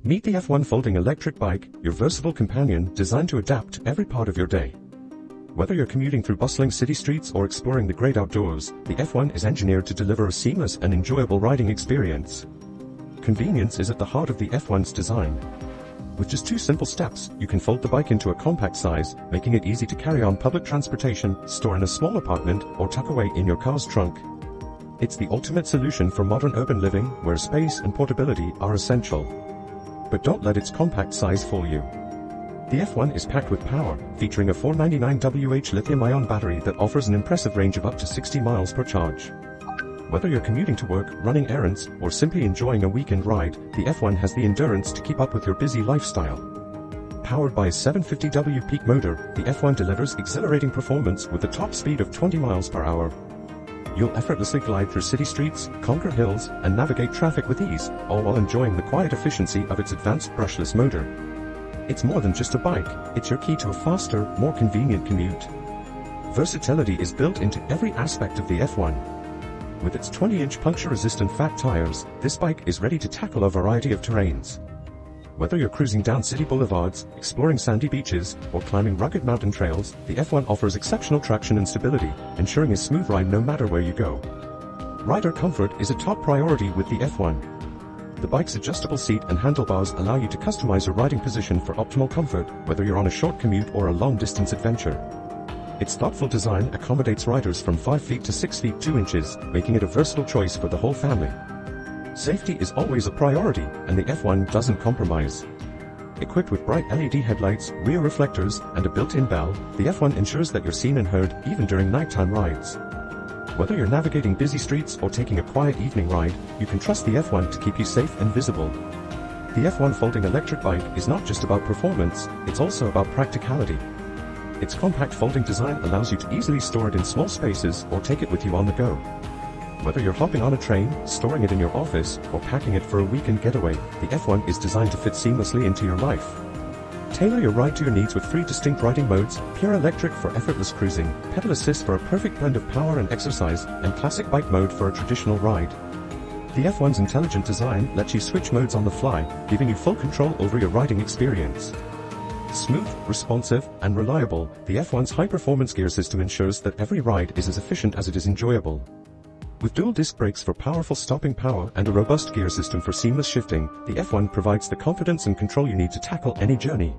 Meet the F1 folding electric bike, your versatile companion designed to adapt to every part of your day. Whether you're commuting through bustling city streets or exploring the great outdoors, the F1 is engineered to deliver a seamless and enjoyable riding experience. Convenience is at the heart of the F1's design. With just 2 simple steps, you can fold the bike into a compact size, making it easy to carry on public transportation, store in a small apartment, or tuck away in your car's trunk. It's the ultimate solution for modern urban living, where space and portability are essential. But don't let its compact size fool you. The F1 is packed with power, featuring a 499Wh lithium-ion battery that offers an impressive range of up to 60 miles per charge. Whether you're commuting to work, running errands, or simply enjoying a weekend ride, the F1 has the endurance to keep up with your busy lifestyle. Powered by a 750W peak motor, the F1 delivers exhilarating performance with a top speed of 20 miles per hour. You'll effortlessly glide through city streets, conquer hills, and navigate traffic with ease, all while enjoying the quiet efficiency of its advanced brushless motor. It's more than just a bike, it's your key to a faster, more convenient commute. Versatility is built into every aspect of the F1. With its 20-inch puncture-resistant fat tires, this bike is ready to tackle a variety of terrains. Whether you're cruising down city boulevards, exploring sandy beaches, or climbing rugged mountain trails, the F1 offers exceptional traction and stability, ensuring a smooth ride no matter where you go. Rider comfort is a top priority with the F1. The bike's adjustable seat and handlebars allow you to customize your riding position for optimal comfort, whether you're on a short commute or a long-distance adventure. Its thoughtful design accommodates riders from 5 feet to 6 feet 2 inches, making it a versatile choice for the whole family. Safety is always a priority, and the F1 doesn't compromise. Equipped with bright LED headlights, rear reflectors, and a built-in bell, the F1 ensures that you're seen and heard even during nighttime rides. Whether you're navigating busy streets or taking a quiet evening ride, you can trust the F1 to keep you safe and visible. The F1 folding electric bike is not just about performance, it's also about practicality. Its compact folding design allows you to easily store it in small spaces or take it with you on the go. Whether you're hopping on a train, storing it in your office, or packing it for a weekend getaway, the F1 is designed to fit seamlessly into your life. Tailor your ride to your needs with 3 distinct riding modes: pure electric for effortless cruising, pedal assist for a perfect blend of power and exercise, and classic bike mode for a traditional ride. The F1's intelligent design lets you switch modes on the fly, giving you full control over your riding experience. Smooth, responsive, and reliable, the F1's high-performance gear system ensures that every ride is as efficient as it is enjoyable. With dual disc brakes for powerful stopping power and a robust gear system for seamless shifting, the F1 provides the confidence and control you need to tackle any journey.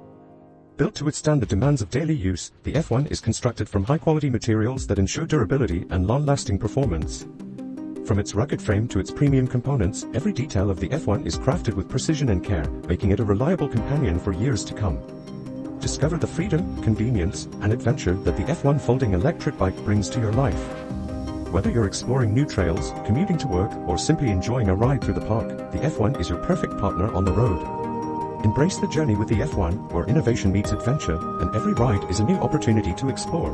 Built to withstand the demands of daily use, the F1 is constructed from high-quality materials that ensure durability and long-lasting performance. From its rugged frame to its premium components, every detail of the F1 is crafted with precision and care, making it a reliable companion for years to come. Discover the freedom, convenience, and adventure that the F1 folding electric bike brings to your life. Whether you're exploring new trails, commuting to work, or simply enjoying a ride through the park, the F1 is your perfect partner on the road. Embrace the journey with the F1, where innovation meets adventure, and every ride is a new opportunity to explore.